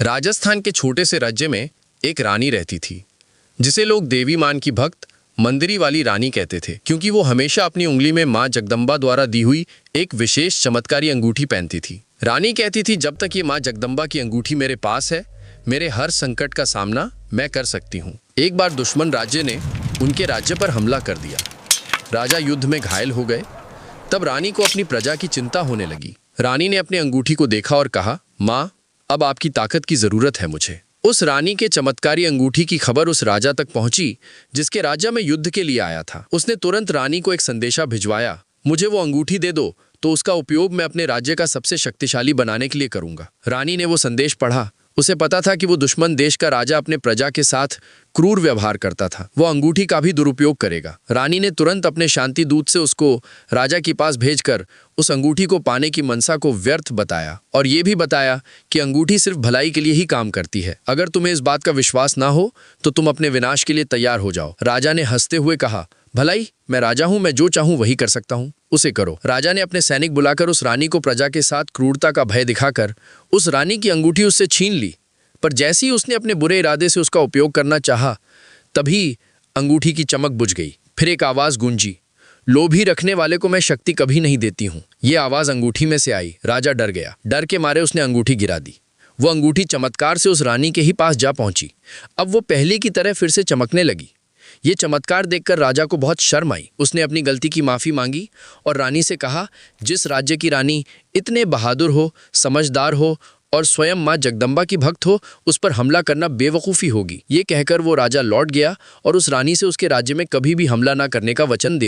राजस्थान के छोटे से राज्य में एक रानी रहती थी जिसे लोग देवी मान की भक्त मंदिरी वाली रानी कहते थे, क्योंकि वो हमेशा अपनी उंगली में माँ जगदम्बा द्वारा दी हुई एक विशेष चमत्कारी अंगूठी पहनती थी। रानी कहती थी, जब तक ये माँ जगदम्बा की अंगूठी मेरे पास है, मेरे हर संकट का सामना मैं कर सकती हूँ। एक बार दुश्मन राज्य ने उनके राज्य पर हमला कर दिया। राजा युद्ध में घायल हो गए। तब रानी को अपनी प्रजा की चिंता होने लगी। रानी ने अपनी अंगूठी को देखा और कहा, माँ, अब आपकी ताकत की जरूरत है मुझे। उस रानी के चमत्कारी अंगूठी की खबर उस राजा तक पहुंची जिसके राज्य में युद्ध के लिए आया था। उसने तुरंत रानी को एक संदेशा भिजवाया, मुझे वो अंगूठी दे दो तो उसका उपयोग मैं अपने राज्य का सबसे शक्तिशाली बनाने के लिए करूंगा। रानी ने वो संदेश पढ़ा। उसे पता था कि वो दुश्मन देश का राजा अपने प्रजा के साथ क्रूर व्यवहार करता था। वो अंगूठी का भी दुरुपयोग करेगा। रानी ने तुरंत अपने शांति दूत से उसको राजा के पास भेजकर उस अंगूठी को पाने की मनसा को व्यर्थ बताया और ये भी बताया कि अंगूठी सिर्फ भलाई के लिए ही काम करती है। अगर तुम्हें इस बात का विश्वास ना हो तो तुम अपने विनाश के लिए तैयार हो जाओ। राजा ने हंसते हुए कहा, भलाई, मैं राजा हूं, मैं जो चाहूं वही कर सकता हूं, उसे करो। राजा ने अपने सैनिक बुलाकर उस रानी को प्रजा के साथ क्रूरता का भय दिखाकर उस रानी की अंगूठी उससे छीन ली। पर जैसे ही उसने अपने बुरे इरादे से उसका उपयोग करना चाहा, तभी अंगूठी की चमक बुझ गई। फिर एक आवाज गूंजी, लोभी रखने वाले को मैं शक्ति कभी नहीं देती हूँ। ये आवाज अंगूठी में से आई। राजा डर गया। डर के मारे उसने अंगूठी गिरा दी। वो अंगूठी चमत्कार से उस रानी के ही पास जा पहुंची। अब वो पहले की तरह फिर से चमकने लगी। ये चमत्कार देखकर राजा को बहुत शर्म आई। उसने अपनी गलती की माफी मांगी और रानी से कहा, जिस राज्य की रानी इतने बहादुर हो, समझदार हो और स्वयं माँ जगदम्बा की भक्त हो, उस पर हमला करना बेवकूफ़ी होगी। ये कहकर वो राजा लौट गया और उस रानी से उसके राज्य में कभी भी हमला ना करने का वचन दे